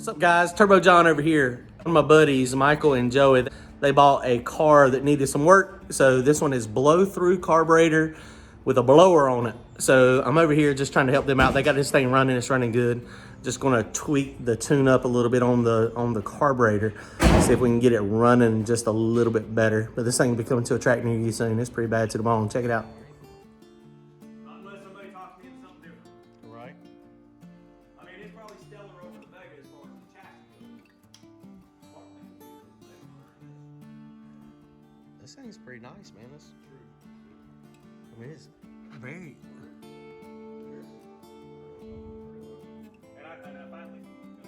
What's up, guys? Turbo John over here. One of my buddies, Michael and Joey, they bought a car that needed some work. So this one is blow-through carburetor with a blower on it. So I'm over here just trying to help them out. They got this thing running, it's running good. Just gonna tweak the tune up a little bit on the carburetor. See if we can get it running just a little bit better. But this thing will be coming to a track near you soon. It's pretty bad to the bone. Check it out. Unless somebody talks me into something different. Right. I mean, it's probably stellar over the Vega as far as the chassis goes. This thing's pretty nice, man. It's true. I mean, it's very. And I finally got one thing.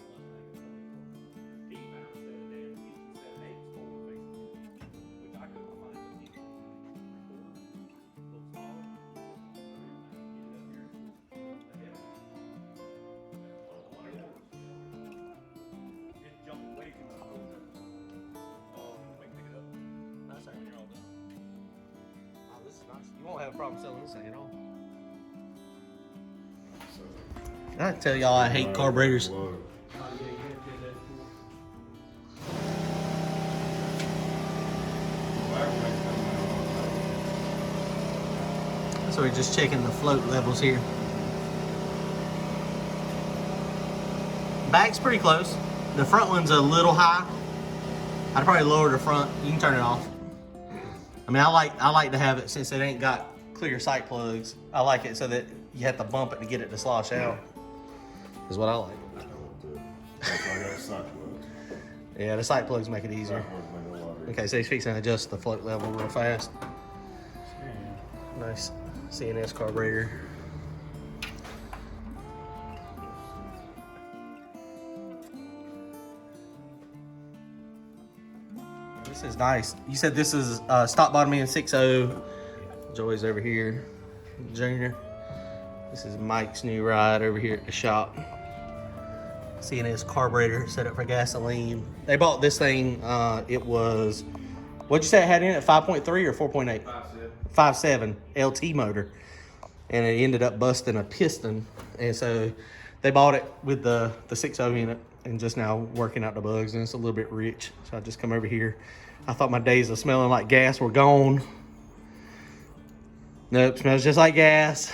He found a set of damn heat set of 8 forward facing, which I couldn't find a heat recorder. A little smaller. It jumped way too much over. Wait, pick it up. Nice, When you're all done. Oh, this is nice. You won't have a problem selling this thing at all. I tell y'all I hate carburetors. So we're just checking the float levels here. Back's pretty close. The front one's a little high. I'd probably lower the front. You can turn it off. I mean, I like to have it since it ain't got clear sight plugs. I like it so that you have to bump it to get it to slosh out. Is what I like. Yeah, the sight plugs make it easier. Okay, so he's fixing to adjust the float level real fast. Nice CNS carburetor. This is nice. You said this is stock bottom end 6.0. Joey's over here, Junior. This is Mike's new ride over here at the shop. CNS carburetor set up for gasoline. They bought this thing, it was, what'd you say it had in it, 5.3 or 4.8? 5.7 LT motor. And it ended up busting a piston. And so they bought it with the 6.0 in it and just now working out the bugs, and it's a little bit rich. So I just come over here. I thought my days of smelling like gas were gone. Nope, smells just like gas.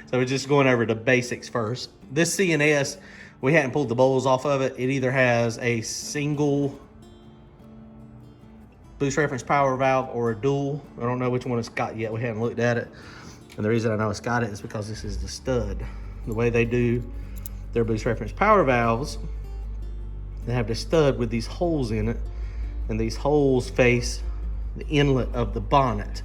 So we're just going over the basics first. This CNS, we hadn't pulled the bowls off of it. It either has a single boost reference power valve or a dual. I don't know which one it's got yet. We haven't looked at it. And the reason I know it's got it is because this is the stud. The way they do their boost reference power valves, they have the stud with these holes in it. And these holes face the inlet of the bonnet.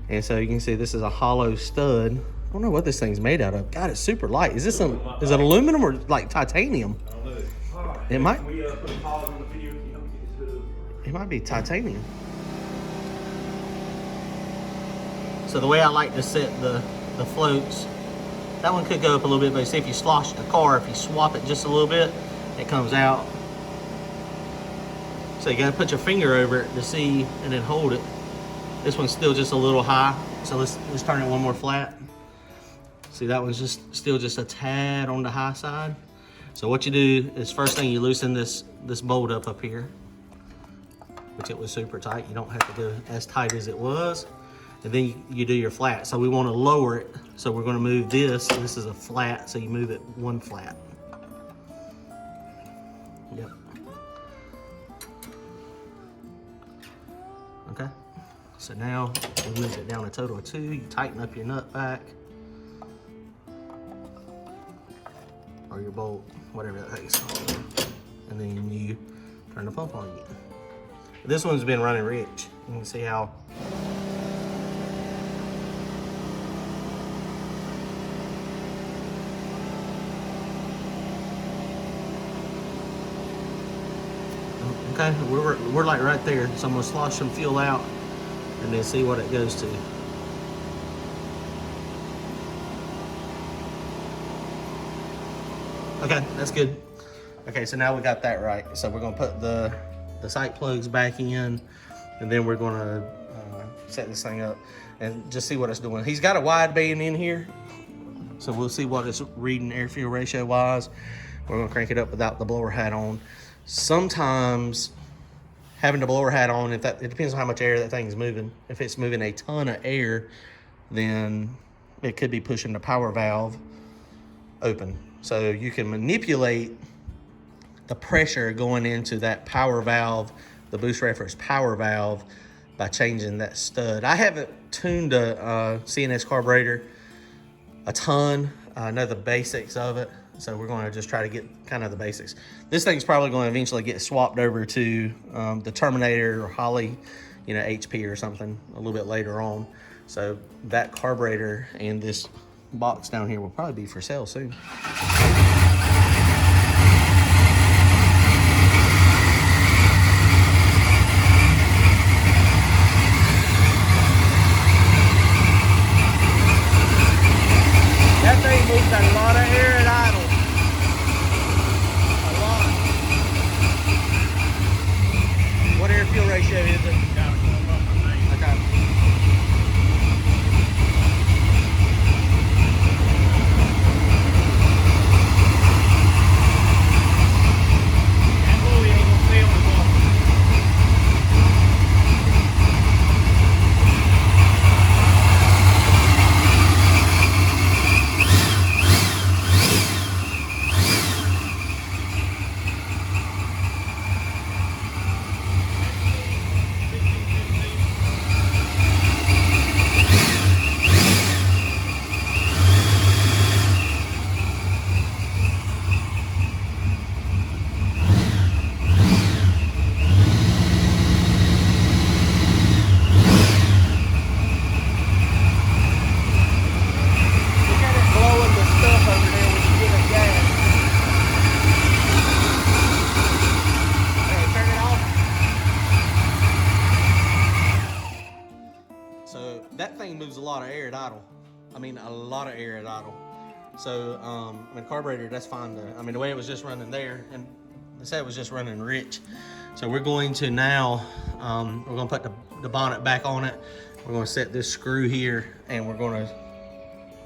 And so you can see this is a hollow stud. I don't know what this thing's made out of. God, it's super light. Is this is it aluminum or like titanium? I don't know. It might. We put a pause on the video. Can you help me get this hood? It might be titanium. So the way I like to set the floats, that one could go up a little bit, but see if you slosh the car, if you swap it just a little bit, it comes out. So you gotta put your finger over it to see and then hold it. This one's still just a little high, so let's turn it one more flat. See, that one's just still just a tad on the high side. So what you do is first thing you loosen this bolt up here, which it was super tight. You don't have to go as tight as it was. And then you do your flat. So we want to lower it. So we're going to move this. This is a flat, so you move it one flat. Yep. Okay. So now we move it down a total of 2. You tighten up your nut back. Or your bolt, whatever that thing's called. And then you turn the pump on again. This one's been running rich. You can see how okay, we're like right there. So I'm gonna slosh some fuel out and then see what it goes to. Okay, that's good. Okay, so now we got that right. So we're gonna put the sight plugs back in, and then we're gonna set this thing up and just see what it's doing. He's got a wideband in here, so we'll see what it's reading air fuel ratio wise. We're gonna crank it up without the blower hat on. Sometimes having the blower hat on, it depends on how much air that thing's moving. If it's moving a ton of air, then it could be pushing the power valve open. So you can manipulate the pressure going into that power valve, the boost reference power valve, by changing that stud. I haven't tuned a CNS carburetor a ton. I know the basics of it, so we're going to just try to get kind of the basics. This thing's probably going to eventually get swapped over to the Terminator or Holly, you know, HP or something a little bit later on. So that carburetor and this box down here will probably be for sale soon. That thing moves a lot of air at idle. A lot. What air fuel ratio is it? Okay. That thing moves a lot of air at idle. I mean, a lot of air at idle. So, the carburetor, that's fine. I mean, the way it was just running there, and they said it was just running rich. So we're going to now, we're going to put the bonnet back on it. We're going to set this screw here, and we're going to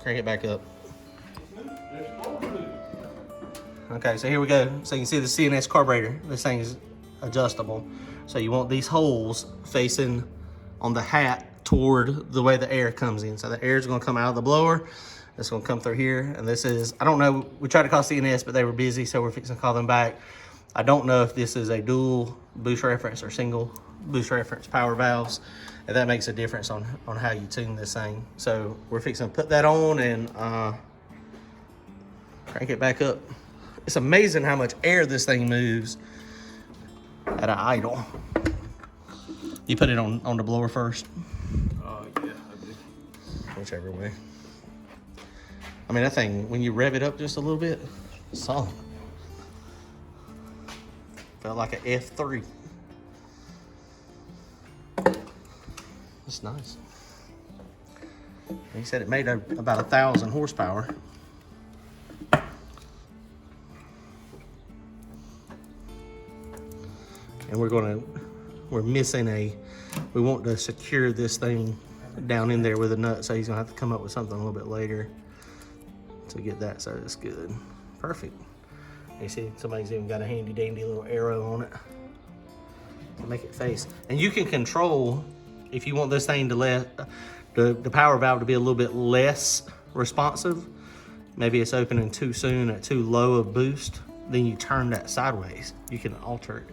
crank it back up. Okay, so here we go. So you can see the CNS carburetor. This thing is adjustable. So you want these holes facing on the hat toward the way the air comes in. So the air is going to come out of the blower. It's going to come through here. And this is, I don't know, we tried to call CNS, but they were busy, so we're fixing to call them back. I don't know if this is a dual boost reference or single boost reference power valves. And that makes a difference on how you tune this thing. So we're fixing to put that on and crank it back up. It's amazing how much air this thing moves at an idle. You put it on the blower first? Yeah, I did. Whichever way. I mean, that thing, when you rev it up just a little bit, solid. Felt like an F3. That's nice. He said it made about 1,000 horsepower. And we're missing we want to secure this thing down in there with a nut, so he's gonna have to come up with something a little bit later to get that, so it's good. Perfect. You see, somebody's even got a handy dandy little arrow on it to make it face. And you can control, if you want this thing to let the power valve to be a little bit less responsive, maybe it's opening too soon at too low of boost, then you turn that sideways. You can alter it.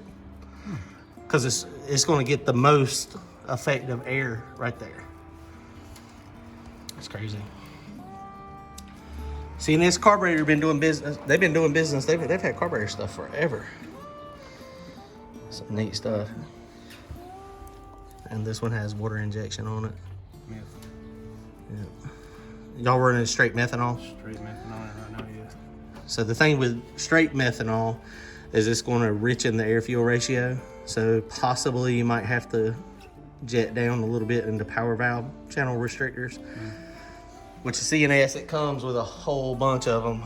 Because it's going to get the most effective air right there. It's crazy. CNS carburetor been doing business. They've been doing business. They've had carburetor stuff forever. Some neat stuff. And this one has water injection on it. Yeah. Yeah. Y'all running straight methanol? Straight methanol right now, yeah. So the thing with straight methanol is it's going to richen the air fuel ratio. So possibly you might have to jet down a little bit into power valve channel restrictors. Which is CNS, it comes with a whole bunch of them.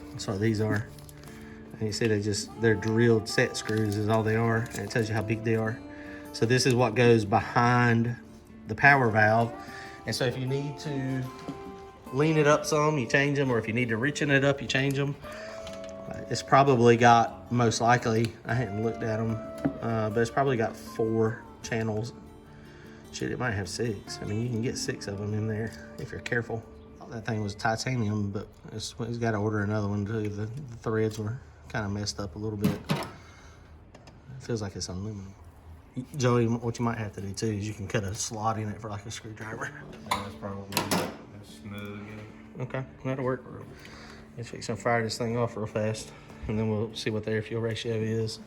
That's what these are. And you see they're drilled set screws is all they are. And it tells you how big they are. So this is what goes behind the power valve. And so if you need to lean it up some, you change them, or if you need to richen it up, you change them. It's probably got, most likely, I hadn't looked at them, but it's probably got 4 channels. Shit, it might have 6. I mean, you can get 6 of them in there if you're careful. I thought that thing was titanium, but he's got to order another one too. The threads were kind of messed up a little bit. It feels like it's aluminum. Joey, what you might have to do too is you can cut a slot in it for like a screwdriver. Yeah, that's probably that's snug. Okay, that'll work. Let's fix and fire this thing off real fast, and then we'll see what the air fuel ratio is.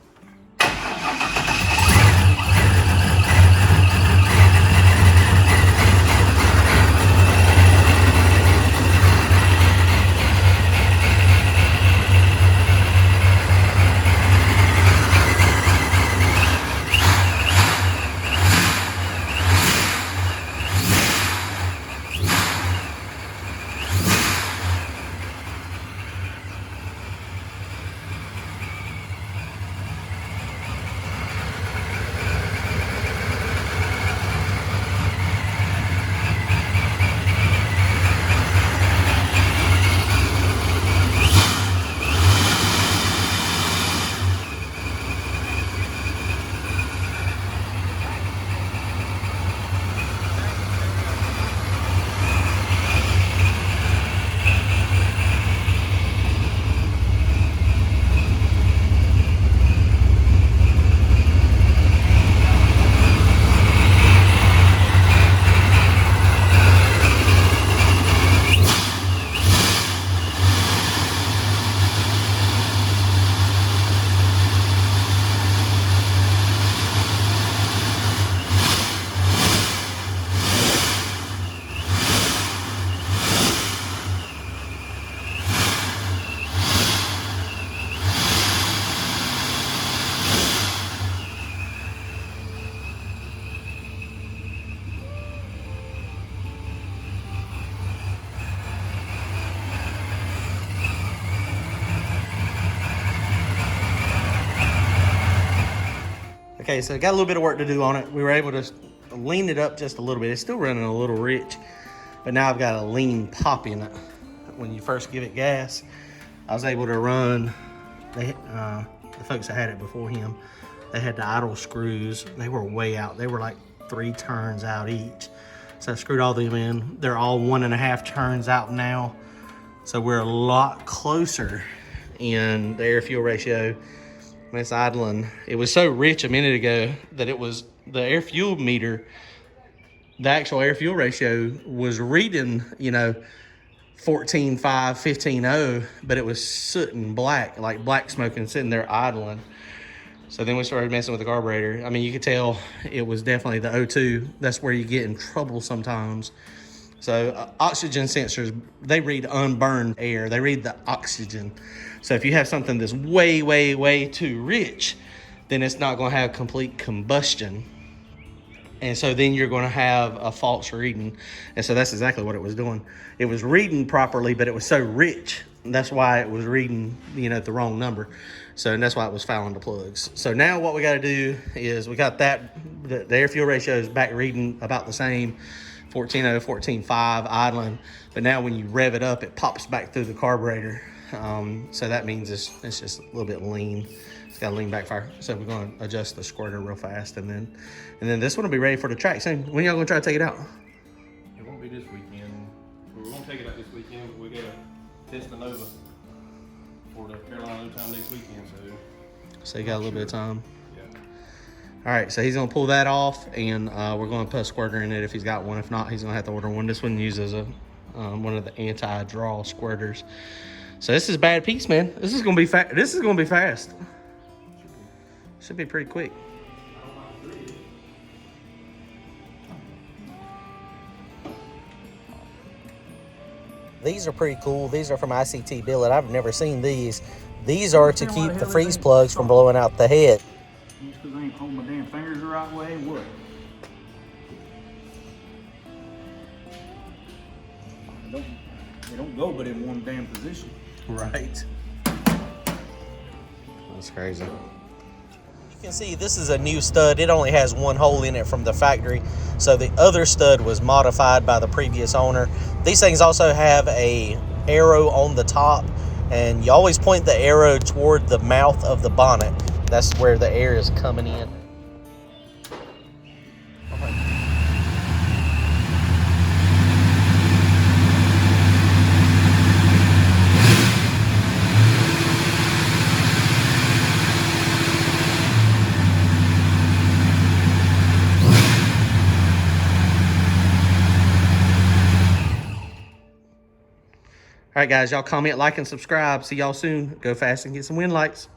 Okay, so got a little bit of work to do on it. We were able to lean it up just a little bit. It's still running a little rich, but now I've got a lean pop in it. When you first give it gas, I was able to run, the folks that had it before him, they had the idle screws. They were way out. They were like 3 turns out each. So I screwed all them in. They're all 1.5 turns out now. So we're a lot closer in the air fuel ratio. When it's idling, it was so rich a minute ago that it was the air fuel meter, the actual air fuel ratio was reading, 14.5, 15.0, but it was soot and black, like black smoke and sitting there idling. So then we started messing with the carburetor. I mean, you could tell it was definitely the O2. That's where you get in trouble sometimes. So oxygen sensors, they read unburned air. They read the oxygen. So if you have something that's way, way, way too rich, then it's not going to have complete combustion. And so then you're going to have a false reading. And so that's exactly what it was doing. It was reading properly, but it was so rich. That's why it was reading, the wrong number. So and that's why it was fouling the plugs. So now what we got to do is we got that, the air fuel ratio is back reading about the same, 14.0, 14.5 idling. But now when you rev it up, it pops back through the carburetor. So that means it's just a little bit lean. It's got a lean backfire. So we're going to adjust the squirter real fast, and then this one will be ready for the track soon. When y'all going to try to take it out? It won't be this weekend. We're going to take it out this weekend, but we got to test the Nova for the Carolina time next weekend. So you got a little bit of time. Yeah. All right, so he's going to pull that off, and we're going to put a squirter in it if he's got one. If not, he's going to have to order one. This one uses one of the anti-draw squirters. So this is a bad piece, man. This is going to be fast. This is going to be fast. Should be pretty quick. These are pretty cool. These are from ICT Billet. I've never seen these. These are to keep the freeze plugs from blowing out the head. Just because I ain't holding my damn fingers the right way, what? They don't go but in one damn position. Right. That's crazy. You can see this is a new stud. It only has one hole in it from the factory, so the other stud was modified by the previous owner. These things also have a arrow on the top, and you always point the arrow toward the mouth of the bonnet. That's where the air is coming in. All right, guys, y'all comment, like, and subscribe. See y'all soon. Go fast and get some win lights.